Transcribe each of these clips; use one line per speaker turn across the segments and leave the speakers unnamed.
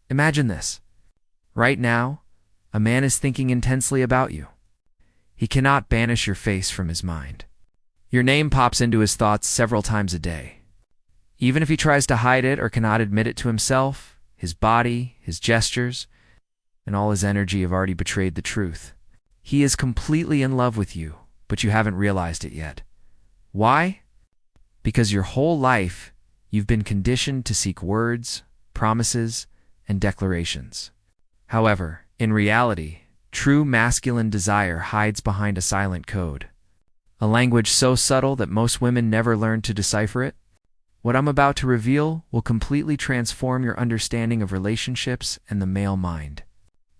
Imagine this. Right now, a man is thinking intensely about you. He cannot banish your face from his mind. Your name pops into his thoughts several times a day. Even if he tries to hide it or cannot admit it to himself, his body, his gestures, and all his energy have already betrayed the truth. He is completely in love with you, but you haven't realized it yet. Why? Because your whole life, you've been conditioned to seek words, promises, and declarations. However, in reality, true masculine desire hides behind a silent code. A language so subtle that most women never learn to decipher it. What I'm about to reveal will completely transform your understanding of relationships and the male mind.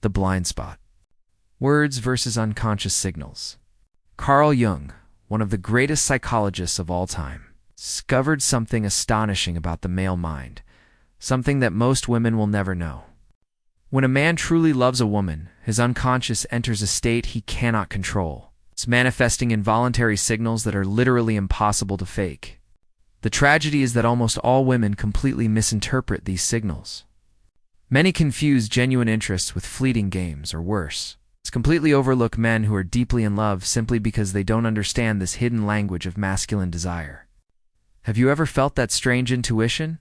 The blind spot. Words versus unconscious signals. Carl Jung, one of the greatest psychologists of all time, discovered something astonishing about the male mind, something that most women will never know. When a man truly loves a woman, his unconscious enters a state he cannot control. It's manifesting involuntary signals that are literally impossible to fake. The tragedy is that almost all women completely misinterpret these signals. Many confuse genuine interest with fleeting games, or worse. It's completely overlook men who are deeply in love simply because they don't understand this hidden language of masculine desire. Have you ever felt that strange intuition?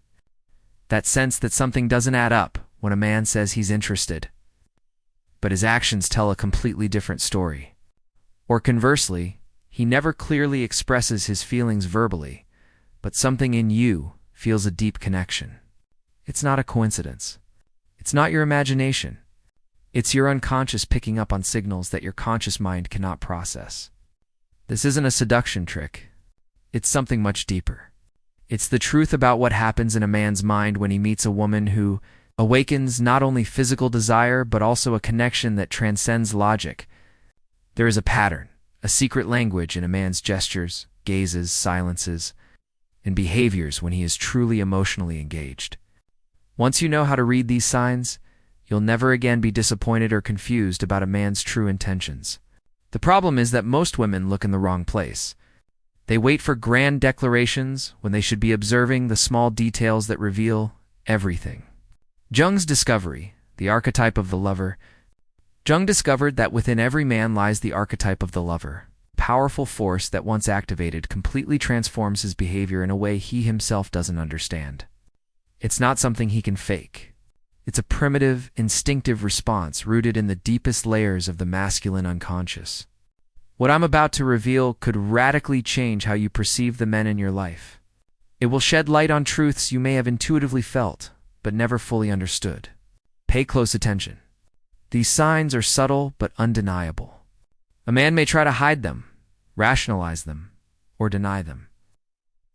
That sense that something doesn't add up when a man says he's interested, but his actions tell a completely different story. Or conversely, he never clearly expresses his feelings verbally, but something in you feels a deep connection. It's not a coincidence. It's not your imagination. It's your unconscious picking up on signals that your conscious mind cannot process. This isn't a seduction trick. It's something much deeper. It's the truth about what happens in a man's mind when he meets a woman who awakens not only physical desire but also a connection that transcends logic. There is a pattern, a secret language in a man's gestures, gazes, silences, and behaviors when he is truly emotionally engaged. Once you know how to read these signs, you'll never again be disappointed or confused about a man's true intentions. The problem is that most women look in the wrong place. They wait for grand declarations when they should be observing the small details that reveal everything. Jung's discovery, the archetype of the lover. Jung discovered that within every man lies the archetype of the lover, a powerful force that once activated completely transforms his behavior in a way he himself doesn't understand. It's not something he can fake. It's a primitive, instinctive response rooted in the deepest layers of the masculine unconscious. What I'm about to reveal could radically change how you perceive the men in your life. It will shed light on truths you may have intuitively felt, but never fully understood. Pay close attention. These signs are subtle but undeniable. A man may try to hide them, rationalize them, or deny them,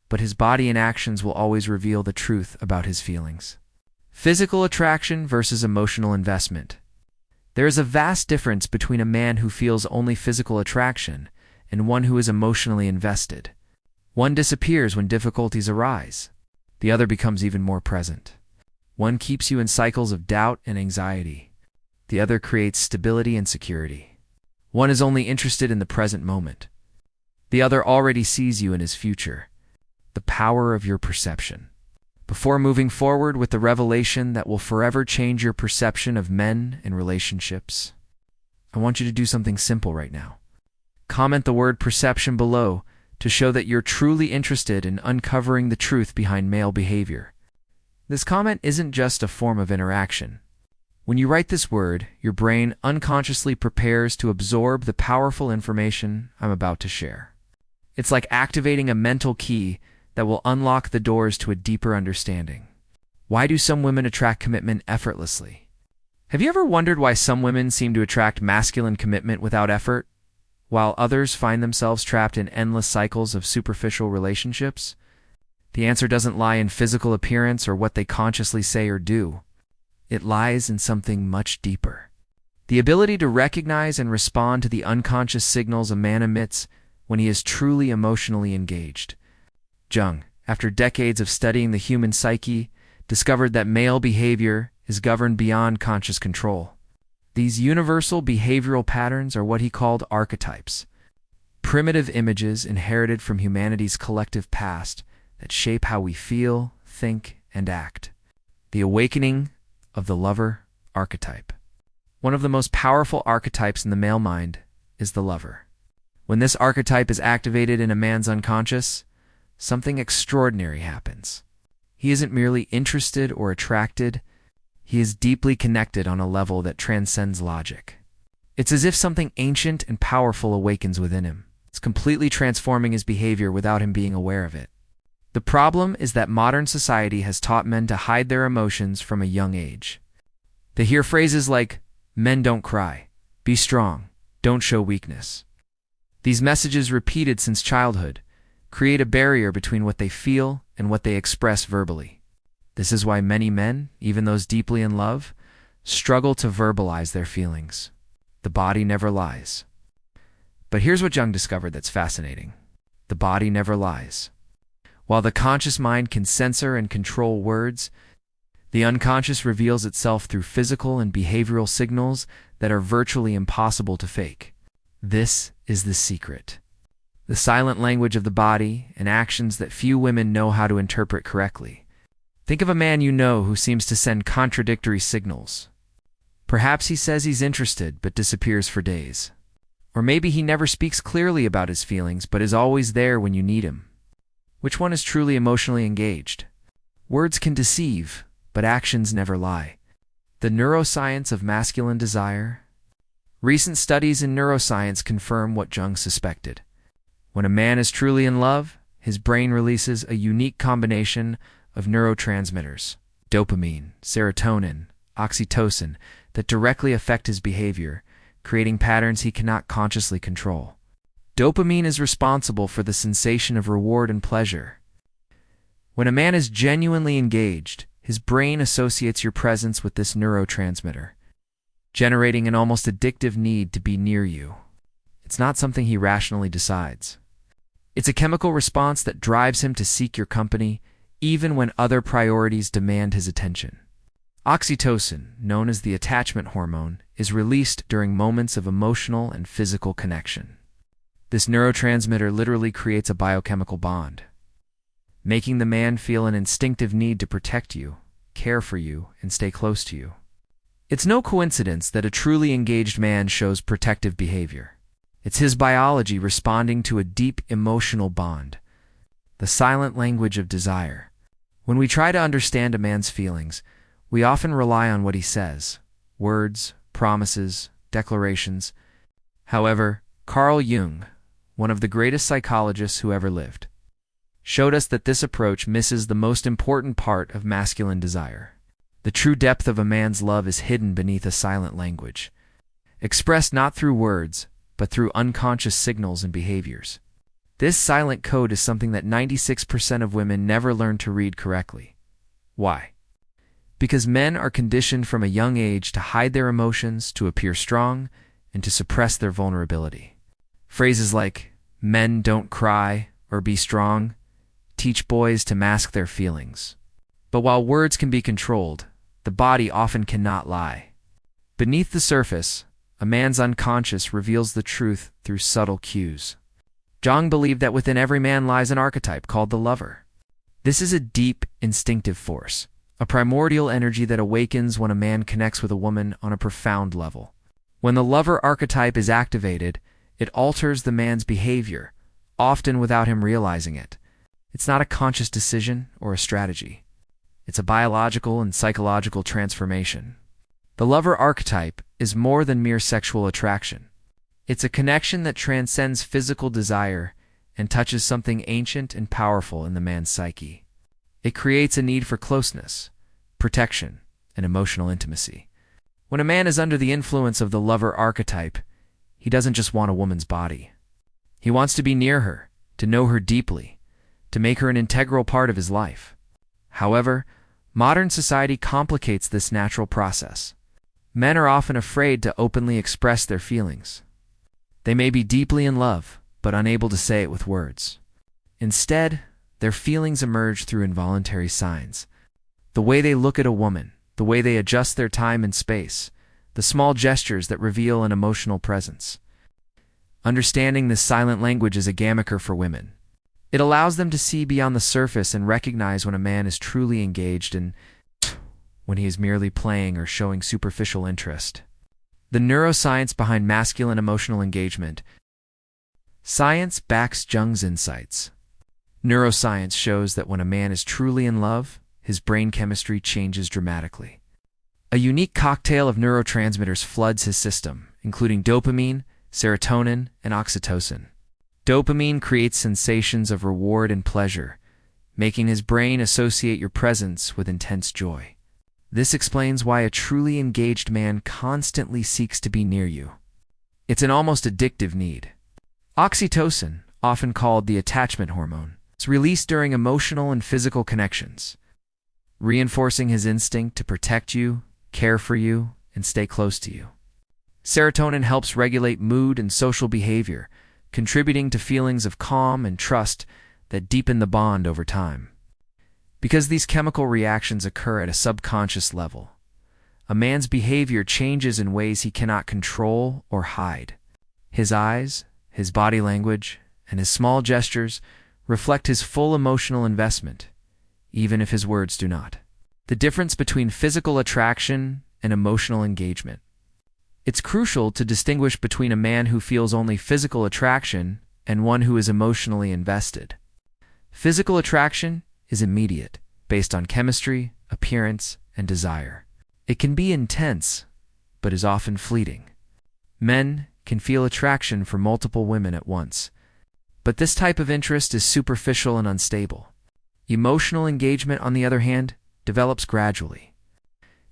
but his body and actions will always reveal the truth about his feelings. Physical attraction versus emotional investment. There is a vast difference between a man who feels only physical attraction and one who is emotionally invested. One disappears when difficulties arise. The other becomes even more present. One keeps you in cycles of doubt and anxiety. The other creates stability and security. One is only interested in the present moment. The other already sees you in his future. The power of your perception. Before moving forward with the revelation that will forever change your perception of men and relationships, I want you to do something simple right now. Comment the word perception below to show that you're truly interested in uncovering the truth behind male behavior. This comment isn't just a form of interaction. When you write this word, your brain unconsciously prepares to absorb the powerful information I'm about to share. It's like activating a mental key that will unlock the doors to a deeper understanding. Why do some women attract commitment effortlessly? Have you ever wondered why some women seem to attract masculine commitment without effort, while others find themselves trapped in endless cycles of superficial relationships? The answer doesn't lie in physical appearance or what they consciously say or do. It lies in something much deeper. The ability to recognize and respond to the unconscious signals a man emits when he is truly emotionally engaged. Jung, after decades of studying the human psyche, discovered that male behavior is governed beyond conscious control. These universal behavioral patterns are what he called archetypes, primitive images inherited from humanity's collective past that shape how we feel, think, and act. The awakening of the lover archetype. One of the most powerful archetypes in the male mind is the lover. When this archetype is activated in a man's unconscious, something extraordinary happens. He isn't merely interested or attracted, he is deeply connected on a level that transcends logic. It's as if something ancient and powerful awakens within him. It's completely transforming his behavior without him being aware of it. The problem is that modern society has taught men to hide their emotions from a young age. They hear phrases like, "Men don't cry," "Be strong," "Don't show weakness." These messages, repeated since childhood, create a barrier between what they feel and what they express verbally. This is why many men, even those deeply in love, struggle to verbalize their feelings. The body never lies. But here's what Jung discovered that's fascinating. The body never lies. While the conscious mind can censor and control words, the unconscious reveals itself through physical and behavioral signals that are virtually impossible to fake. This is the secret. The silent language of the body and actions that few women know how to interpret correctly. Think of a man you know who seems to send contradictory signals. Perhaps he says he's interested but disappears for days. Or maybe he never speaks clearly about his feelings but is always there when you need him. Which one is truly emotionally engaged? Words can deceive, but actions never lie. The neuroscience of masculine desire. Recent studies in neuroscience confirm what Jung suspected. When a man is truly in love, his brain releases a unique combination of neurotransmitters, dopamine, serotonin, oxytocin, that directly affect his behavior, creating patterns he cannot consciously control. Dopamine is responsible for the sensation of reward and pleasure. When a man is genuinely engaged, his brain associates your presence with this neurotransmitter, generating an almost addictive need to be near you. It's not something he rationally decides. It's a chemical response that drives him to seek your company, even when other priorities demand his attention. Oxytocin, known as the attachment hormone, is released during moments of emotional and physical connection. This neurotransmitter literally creates a biochemical bond, making the man feel an instinctive need to protect you, care for you, and stay close to you. It's no coincidence that a truly engaged man shows protective behavior. It's his biology responding to a deep emotional bond, the silent language of desire. When we try to understand a man's feelings, we often rely on what he says, words, promises, declarations. However, Carl Jung, one of the greatest psychologists who ever lived, showed us that this approach misses the most important part of masculine desire. The true depth of a man's love is hidden beneath a silent language, expressed not through words, but through unconscious signals and behaviors. This silent code is something that 96% of women never learn to read correctly. Why? Because men are conditioned from a young age to hide their emotions, to appear strong, and to suppress their vulnerability. Phrases like, "Men don't cry," or "Be strong," teach boys to mask their feelings. But while words can be controlled, the body often cannot lie. Beneath the surface, a man's unconscious reveals the truth through subtle cues. Jung believed that within every man lies an archetype called the lover. This is a deep, instinctive force, a primordial energy that awakens when a man connects with a woman on a profound level. When the lover archetype is activated, it alters the man's behavior, often without him realizing it. It's not a conscious decision or a strategy. It's a biological and psychological transformation. The lover archetype is more than mere sexual attraction. It's a connection that transcends physical desire and touches something ancient and powerful in the man's psyche. It creates a need for closeness, protection, and emotional intimacy. When a man is under the influence of the lover archetype, he doesn't just want a woman's body. He wants to be near her, to know her deeply, to make her an integral part of his life. However, modern society complicates this natural process. Men are often afraid to openly express their feelings. They may be deeply in love, but unable to say it with words. Instead, their feelings emerge through involuntary signs. The way they look at a woman, the way they adjust their time and space, the small gestures that reveal an emotional presence. Understanding this silent language is a game-changer for women. It allows them to see beyond the surface and recognize when a man is truly engaged and when he is merely playing or showing superficial interest. The neuroscience behind masculine emotional engagement. Science backs Jung's insights. Neuroscience shows that when a man is truly in love, his brain chemistry changes dramatically. A unique cocktail of neurotransmitters floods his system, including dopamine, serotonin, and oxytocin. Dopamine creates sensations of reward and pleasure, making his brain associate your presence with intense joy. This explains why a truly engaged man constantly seeks to be near you. It's an almost addictive need. Oxytocin, often called the attachment hormone, is released during emotional and physical connections, reinforcing his instinct to protect you, care for you, and stay close to you. Serotonin helps regulate mood and social behavior, contributing to feelings of calm and trust that deepen the bond over time. Because these chemical reactions occur at a subconscious level, a man's behavior changes in ways he cannot control or hide. His eyes, his body language, and his small gestures reflect his full emotional investment, even if his words do not. The difference between physical attraction and emotional engagement. It's crucial to distinguish between a man who feels only physical attraction and one who is emotionally invested. Physical attraction is immediate, based on chemistry, appearance, and desire. It can be intense, but is often fleeting. Men can feel attraction for multiple women at once, but this type of interest is superficial and unstable. Emotional engagement, on the other hand, develops gradually.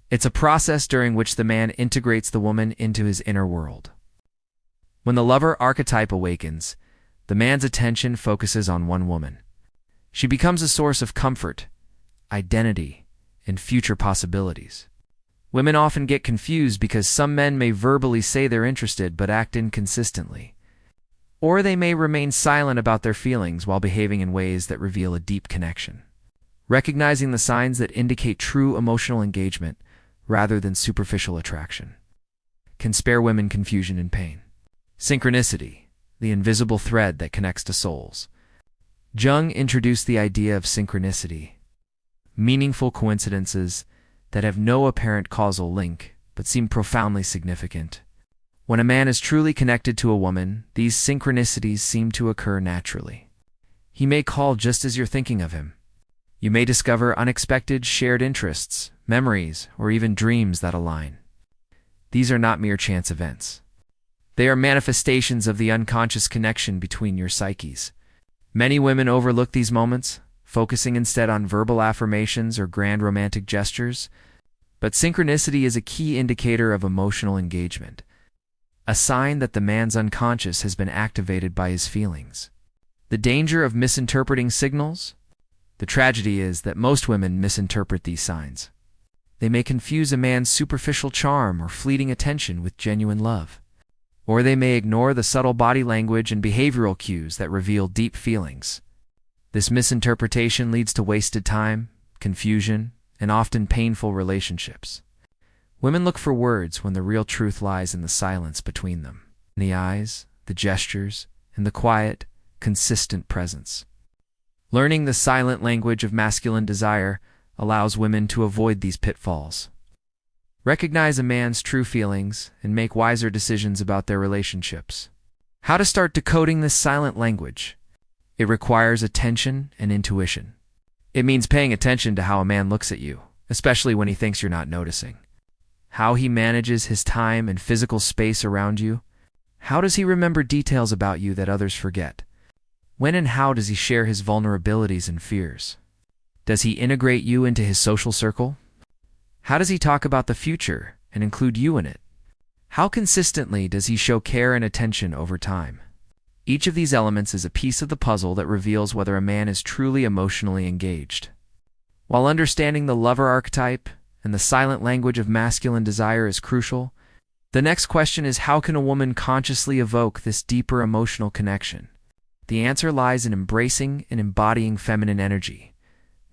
It's a process during which the man integrates the woman into his inner world. When the lover archetype awakens, the man's attention focuses on one woman. She becomes a source of comfort, identity, and future possibilities. Women often get confused because some men may verbally say they're interested but act inconsistently. Or they may remain silent about their feelings while behaving in ways that reveal a deep connection. Recognizing the signs that indicate true emotional engagement rather than superficial attraction can spare women confusion and pain. Synchronicity, the invisible thread that connects to souls. Jung introduced the idea of synchronicity, meaningful coincidences that have no apparent causal link but seem profoundly significant. When a man is truly connected to a woman, these synchronicities seem to occur naturally. He may call just as you're thinking of him. You may discover unexpected shared interests, memories, or even dreams that align. These are not mere chance events. They are manifestations of the unconscious connection between your psyches. Many women overlook these moments, focusing instead on verbal affirmations or grand romantic gestures. But synchronicity is a key indicator of emotional engagement, a sign that the man's unconscious has been activated by his feelings. The danger of misinterpreting signals? The tragedy is that most women misinterpret these signs. They may confuse a man's superficial charm or fleeting attention with genuine love. Or they may ignore the subtle body language and behavioral cues that reveal deep feelings. This misinterpretation leads to wasted time, confusion, and often painful relationships. Women look for words when the real truth lies in the silence between them, in the eyes, the gestures, and the quiet, consistent presence. Learning the silent language of masculine desire allows women to avoid these pitfalls. Recognize a man's true feelings and make wiser decisions about their relationships. How to start decoding this silent language? It requires attention and intuition. It means paying attention to how a man looks at you, especially when he thinks you're not noticing. How he manages his time and physical space around you. How does he remember details about you that others forget? When and how does he share his vulnerabilities and fears? Does he integrate you into his social circle? How does he talk about the future and include you in it? How consistently does he show care and attention over time? Each of these elements is a piece of the puzzle that reveals whether a man is truly emotionally engaged. While understanding the lover archetype and the silent language of masculine desire is crucial, the next question is, how can a woman consciously evoke this deeper emotional connection? The answer lies in embracing and embodying feminine energy,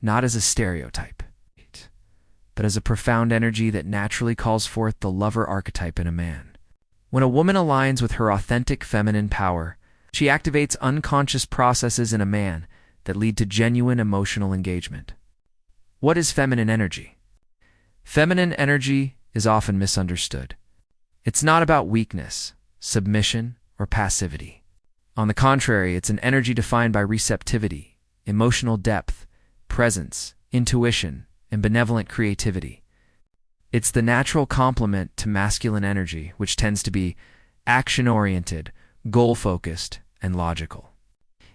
not as a stereotype, but as a profound energy that naturally calls forth the lover archetype in a man. When a woman aligns with her authentic feminine power, she activates unconscious processes in a man that lead to genuine emotional engagement. What is feminine energy? Feminine energy is often misunderstood. It's not about weakness, submission, or passivity. On the contrary, it's an energy defined by receptivity, emotional depth, presence, intuition, and benevolent creativity. It's the natural complement to masculine energy, which tends to be action-oriented, goal-focused, and logical.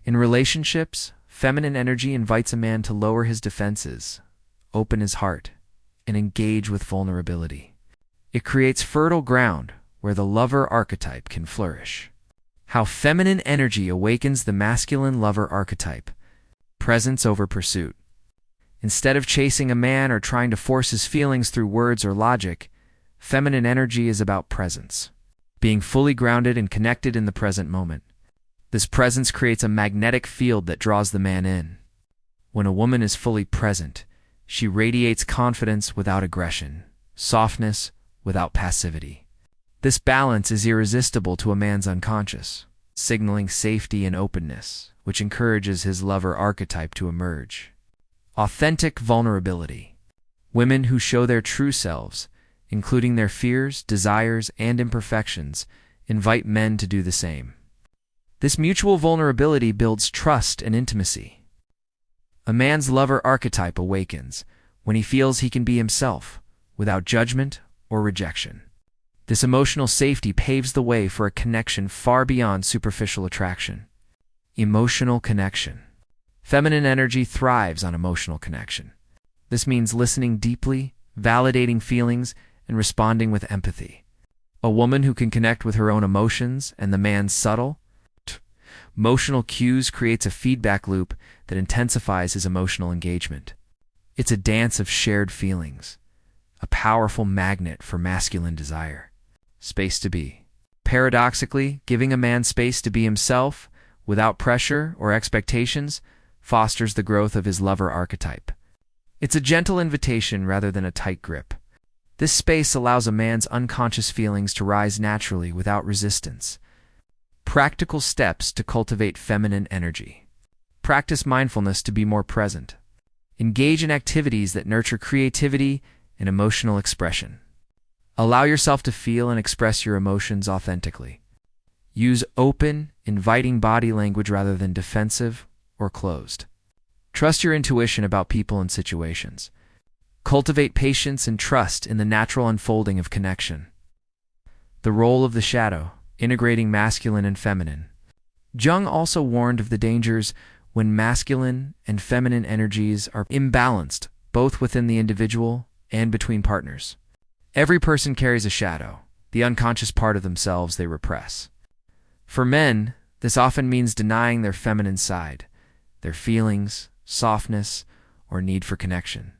In relationships, feminine energy invites a man to lower his defenses, open his heart, and engage with vulnerability. It creates fertile ground where the lover archetype can flourish. How feminine energy awakens the masculine lover archetype. Presence over pursuit. Instead of chasing a man or trying to force his feelings through words or logic, feminine energy is about presence. Being fully grounded and connected in the present moment. This presence creates a magnetic field that draws the man in. When a woman is fully present, she radiates confidence without aggression, softness without passivity. This balance is irresistible to a man's unconscious, signaling safety and openness, which encourages his lover archetype to emerge. Authentic vulnerability. Women who show their true selves, including their fears, desires, and imperfections, invite men to do the same. This mutual vulnerability builds trust and intimacy. A man's lover archetype awakens when he feels he can be himself, without judgment or rejection. This emotional safety paves the way for a connection far beyond superficial attraction. Emotional connection. Feminine energy thrives on emotional connection. This means listening deeply, validating feelings, and responding with empathy. A woman who can connect with her own emotions and the man's subtle, emotional cues creates a feedback loop that intensifies his emotional engagement. It's a dance of shared feelings, a powerful magnet for masculine desire. Space to be. Paradoxically, giving a man space to be himself, without pressure or expectations, fosters the growth of his lover archetype. It's a gentle invitation rather than a tight grip. This space allows a man's unconscious feelings to rise naturally without resistance. Practical steps to cultivate feminine energy. Practice mindfulness to be more present. Engage in activities that nurture creativity and emotional expression. Allow yourself to feel and express your emotions authentically. Use open, inviting body language rather than defensive or closed. Trust your intuition about people and situations. Cultivate patience and trust in the natural unfolding of connection. The role of the shadow, integrating masculine and feminine. Jung also warned of the dangers when masculine and feminine energies are imbalanced, both within the individual and between partners. Every person carries a shadow, the unconscious part of themselves they repress. For men, this often means denying their feminine side, their feelings, softness, or need for connection.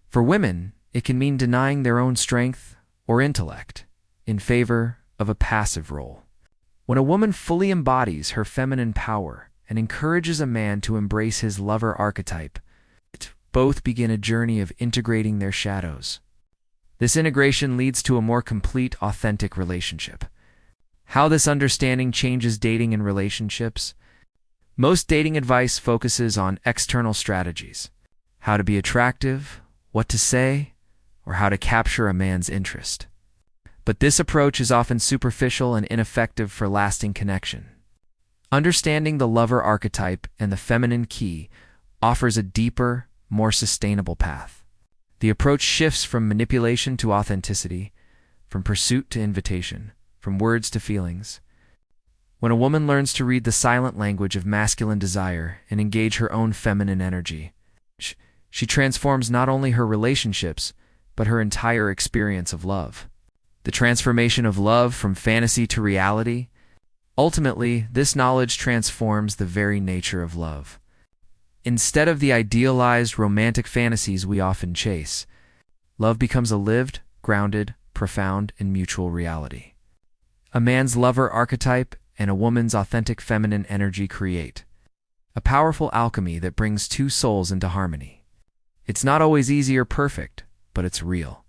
For women, it can mean denying their own strength or intellect in favor of a passive role. When a woman fully embodies her feminine power and encourages a man to embrace his lover archetype, both begin a journey of integrating their shadows. This integration leads to a more complete, authentic relationship. How this understanding changes dating and relationships. Most dating advice focuses on external strategies, how to be attractive, what to say, or how to capture a man's interest. But this approach is often superficial and ineffective for lasting connection. Understanding the lover archetype and the feminine key offers a deeper, more sustainable path. The approach shifts from manipulation to authenticity, from pursuit to invitation, from words to feelings. When a woman learns to read the silent language of masculine desire and engage her own feminine energy, she transforms not only her relationships, but her entire experience of love. The transformation of love from fantasy to reality. Ultimately, this knowledge transforms the very nature of love. Instead of the idealized romantic fantasies we often chase, love becomes a lived, grounded, profound, and mutual reality. A man's lover archetype and a woman's authentic feminine energy create a powerful alchemy that brings two souls into harmony. It's not always easy or perfect, but it's real.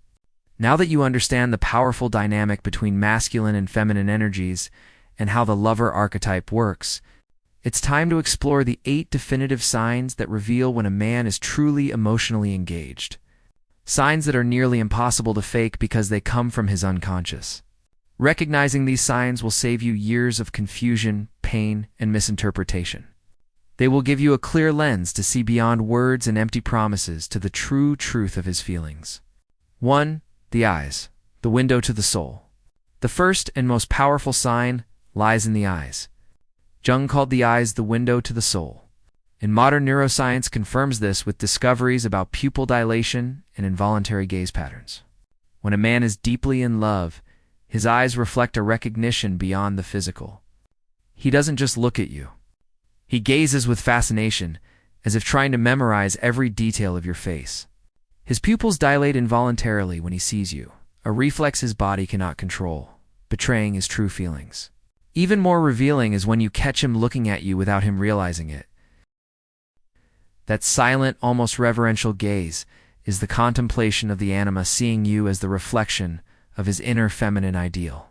Now that you understand the powerful dynamic between masculine and feminine energies and how the lover archetype works, it's time to explore the 8 definitive signs that reveal when a man is truly emotionally engaged. signs that are nearly impossible to fake because they come from his unconscious. Recognizing these signs will save you years of confusion, pain, and misinterpretation. They will give you a clear lens to see beyond words and empty promises to the true truth of his feelings. 1. The eyes, the window to the soul. The first and most powerful sign lies in the eyes. Jung called the eyes the window to the soul. And modern neuroscience confirms this with discoveries about pupil dilation and involuntary gaze patterns. When a man is deeply in love, his eyes reflect a recognition beyond the physical. He doesn't just look at you. He gazes with fascination, as if trying to memorize every detail of your face. His pupils dilate involuntarily when he sees you, a reflex his body cannot control, betraying his true feelings. Even more revealing is when you catch him looking at you without him realizing it. That silent, almost reverential gaze is the contemplation of the anima seeing you as the reflection of his inner feminine ideal.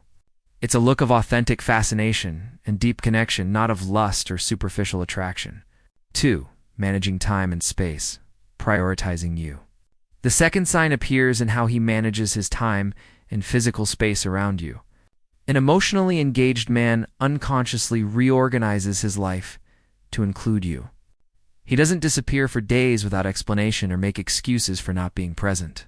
It's a look of authentic fascination and deep connection, not of lust or superficial attraction. 2. Managing time and space, prioritizing you. The second sign appears in how he manages his time and physical space around you. An emotionally engaged man unconsciously reorganizes his life to include you. He doesn't disappear for days without explanation or make excuses for not being present.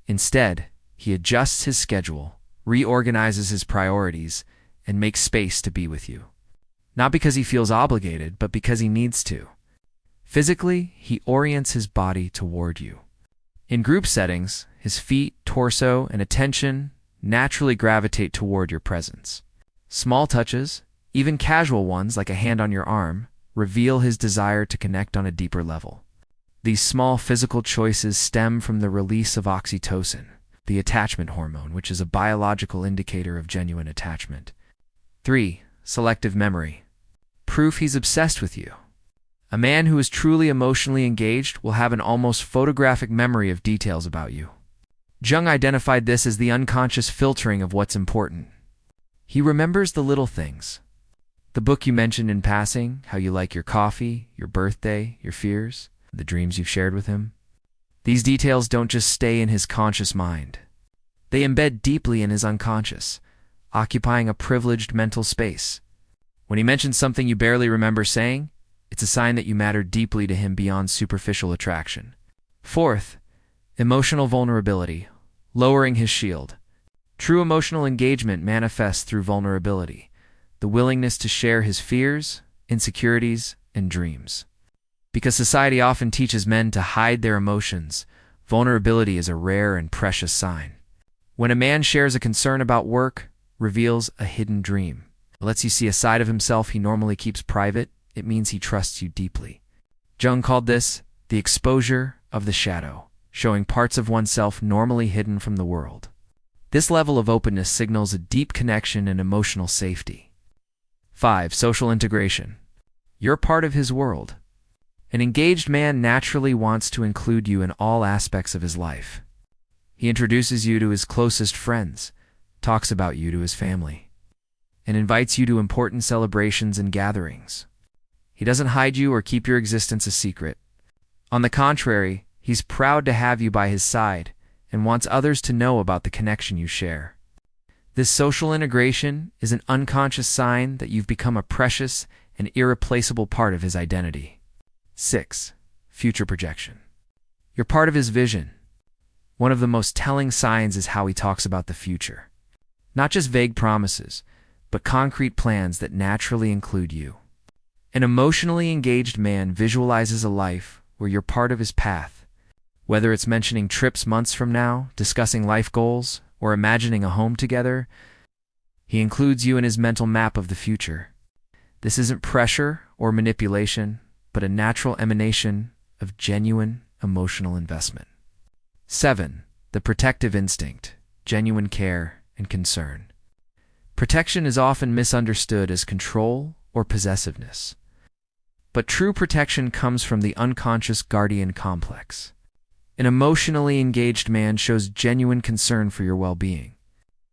Instead, he adjusts his schedule, reorganizes his priorities, and makes space to be with you. Not because he feels obligated, but because he needs to. Physically, he orients his body toward you. In group settings, his feet, torso, and attention naturally gravitate toward your presence. Small touches, even casual ones like a hand on your arm, reveal his desire to connect on a deeper level. These small physical choices stem from the release of oxytocin, the attachment hormone, which is a biological indicator of genuine attachment. 3. Selective memory. Proof he's obsessed with you. A man who is truly emotionally engaged will have an almost photographic memory of details about you. Jung identified this as the unconscious filtering of what's important. He remembers the little things. The book you mentioned in passing, how you like your coffee, your birthday, your fears, the dreams you've shared with him. These details don't just stay in his conscious mind. They embed deeply in his unconscious, occupying a privileged mental space. When he mentions something you barely remember saying, it's a sign that you matter deeply to him beyond superficial attraction. 4th, emotional vulnerability, lowering his shield. True emotional engagement manifests through vulnerability, the willingness to share his fears, insecurities, and dreams. Because society often teaches men to hide their emotions, vulnerability is a rare and precious sign. When a man shares a concern about work, reveals a hidden dream, lets you see a side of himself he normally keeps private, it means he trusts you deeply. Jung called this the exposure of the shadow, showing parts of oneself normally hidden from the world. This level of openness signals a deep connection and emotional safety. 5. Social integration. You're part of his world. An engaged man naturally wants to include you in all aspects of his life. He introduces you to his closest friends, talks about you to his family, and invites you to important celebrations and gatherings. He doesn't hide you or keep your existence a secret. On the contrary, he's proud to have you by his side and wants others to know about the connection you share. This social integration is an unconscious sign that you've become a precious and irreplaceable part of his identity. 6. Future projection. You're part of his vision. One of the most telling signs is how he talks about the future. Not just vague promises, but concrete plans that naturally include you. An emotionally engaged man visualizes a life where you're part of his path. Whether it's mentioning trips months from now, discussing life goals, or imagining a home together, he includes you in his mental map of the future. This isn't pressure or manipulation, but a natural emanation of genuine emotional investment. 7. The protective instinct, genuine care and concern. Protection is often misunderstood as control or possessiveness. But true protection comes from the unconscious guardian complex. An emotionally engaged man shows genuine concern for your well-being.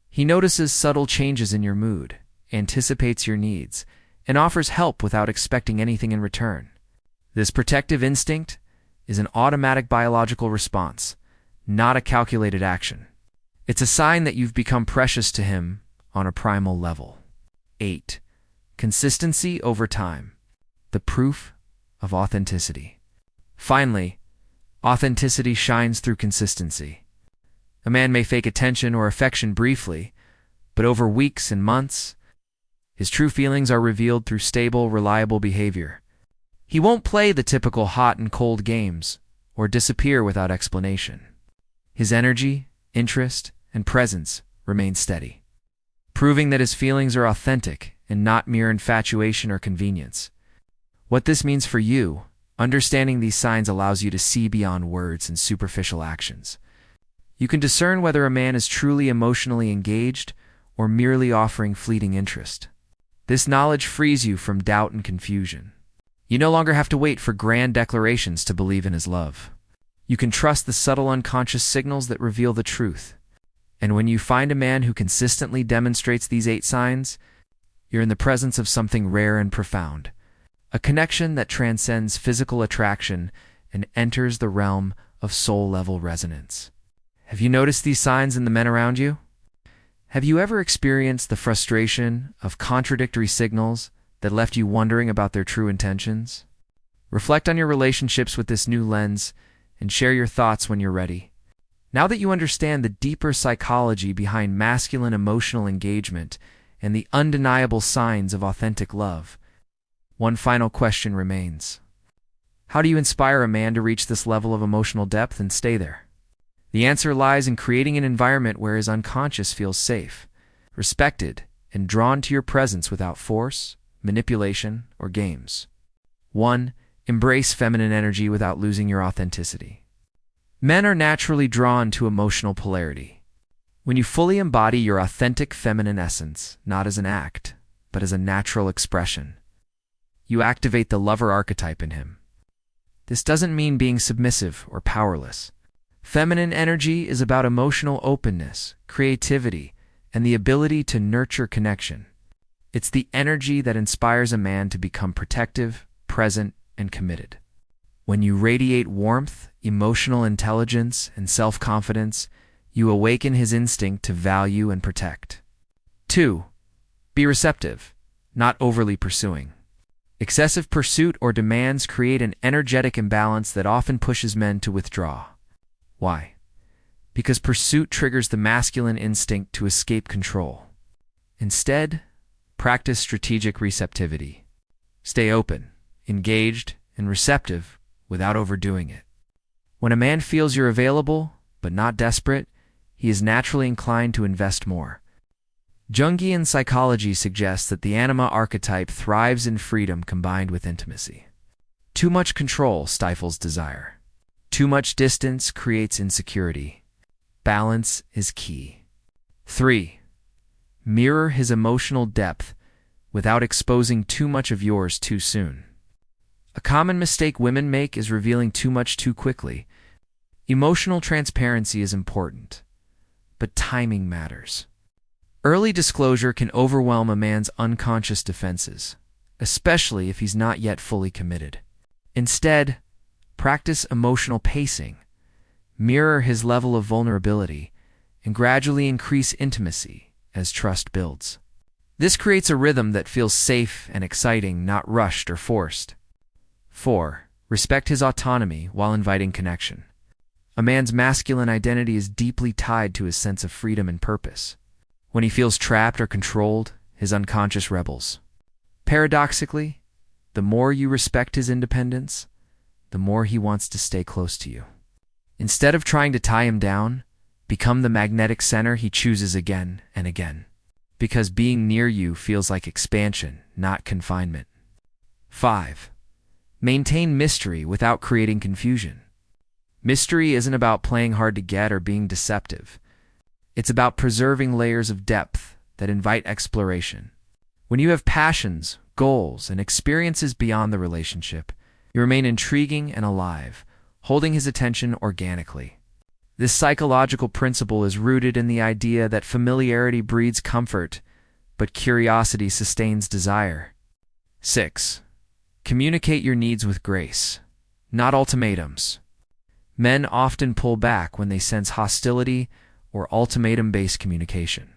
He notices subtle changes in your mood, anticipates your needs, and offers help without expecting anything in return. This protective instinct is an automatic biological response, not a calculated action. It's a sign that you've become precious to him on a primal level. 8. Consistency over time. The proof of authenticity. Finally, authenticity shines through consistency. A man may fake attention or affection briefly, but over weeks and months, his true feelings are revealed through stable, reliable behavior. He won't play the typical hot and cold games or disappear without explanation. His energy, interest, and presence remain steady, proving that his feelings are authentic and not mere infatuation or convenience. What this means for you, understanding these signs allows you to see beyond words and superficial actions. You can discern whether a man is truly emotionally engaged or merely offering fleeting interest. This knowledge frees you from doubt and confusion. You no longer have to wait for grand declarations to believe in his love. You can trust the subtle unconscious signals that reveal the truth. And when you find a man who consistently demonstrates these 8 signs, you're in the presence of something rare and profound, a connection that transcends physical attraction and enters the realm of soul-level resonance. Have you noticed these signs in the men around you? Have you ever experienced the frustration of contradictory signals that left you wondering about their true intentions? Reflect on your relationships with this new lens and share your thoughts when you're ready. Now that you understand the deeper psychology behind masculine emotional engagement and the undeniable signs of authentic love, one final question remains. How do you inspire a man to reach this level of emotional depth and stay there? The answer lies in creating an environment where his unconscious feels safe, respected, and drawn to your presence without force, manipulation, or games. 1. Embrace feminine energy without losing your authenticity. Men are naturally drawn to emotional polarity. When you fully embody your authentic feminine essence, not as an act, but as a natural expression, you activate the lover archetype in him. This doesn't mean being submissive or powerless. Feminine energy is about emotional openness, creativity, and the ability to nurture connection. It's the energy that inspires a man to become protective, present, and committed. When you radiate warmth, emotional intelligence, and self-confidence, you awaken his instinct to value and protect. 2. Be receptive, not overly pursuing. Excessive pursuit or demands create an energetic imbalance that often pushes men to withdraw. Why? Because pursuit triggers the masculine instinct to escape control. Instead, practice strategic receptivity. Stay open, engaged, and receptive without overdoing it. When a man feels you're available, but not desperate, he is naturally inclined to invest more. Jungian psychology suggests that the anima archetype thrives in freedom combined with intimacy. Too much control stifles desire. Too much distance creates insecurity. Balance is key. 3. Mirror his emotional depth without exposing too much of yours too soon. A common mistake women make is revealing too much too quickly. Emotional transparency is important, but timing matters. Early disclosure can overwhelm a man's unconscious defenses, especially if he's not yet fully committed. Instead, practice emotional pacing, mirror his level of vulnerability, and gradually increase intimacy as trust builds. This creates a rhythm that feels safe and exciting, not rushed or forced. 4. Respect his autonomy while inviting connection. A man's masculine identity is deeply tied to his sense of freedom and purpose. When he feels trapped or controlled, his unconscious rebels. Paradoxically, the more you respect his independence, the more he wants to stay close to you. Instead of trying to tie him down, become the magnetic center he chooses again and again. Because being near you feels like expansion, not confinement. 5. Maintain mystery without creating confusion. Mystery isn't about playing hard to get or being deceptive. It's about preserving layers of depth that invite exploration. When you have passions, goals, and experiences beyond the relationship, you remain intriguing and alive, holding his attention organically. This psychological principle is rooted in the idea that familiarity breeds comfort, but curiosity sustains desire. 6. Communicate your needs with grace, not ultimatums. Men often pull back when they sense hostility or ultimatum-based communication.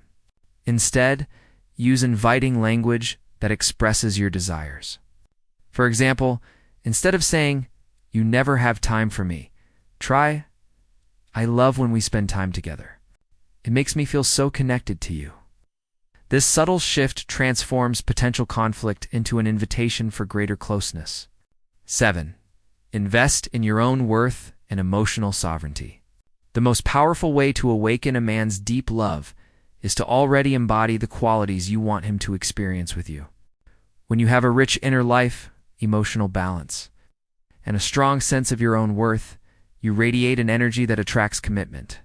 Instead, use inviting language that expresses your desires. For example, instead of saying, "You never have time for me," try, "I love when we spend time together. It makes me feel so connected to you." This subtle shift transforms potential conflict into an invitation for greater closeness. 7. Invest in your own worth and emotional sovereignty. The most powerful way to awaken a man's deep love is to already embody the qualities you want him to experience with you. When you have a rich inner life, emotional balance, and a strong sense of your own worth, you radiate an energy that attracts commitment.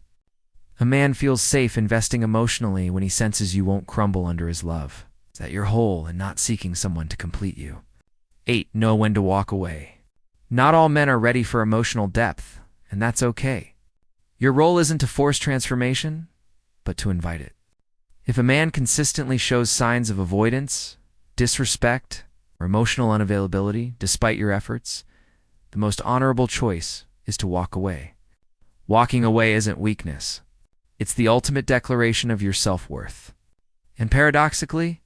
A man feels safe investing emotionally when he senses you won't crumble under his love, that you're whole and not seeking someone to complete you. 8. Know when to walk away. Not all men are ready for emotional depth, and that's okay. Your role isn't to force transformation, but to invite it. If a man consistently shows signs of avoidance, disrespect, or emotional unavailability despite your efforts, the most honorable choice is to walk away. Walking away isn't weakness. It's the ultimate declaration of your self-worth. And paradoxically,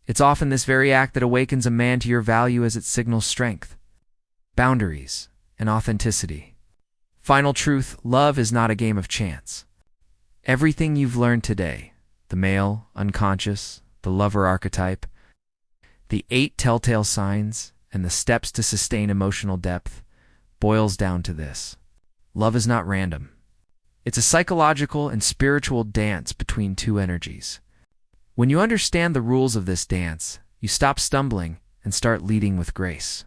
it's often this very act that awakens a man to your value as it signals strength, boundaries, and authenticity. Final truth: love is not a game of chance. Everything you've learned today, the male, unconscious, the lover archetype, the 8 telltale signs, and the steps to sustain emotional depth, boils down to this: love is not random. It's a psychological and spiritual dance between two energies. When you understand the rules of this dance, you stop stumbling and start leading with grace.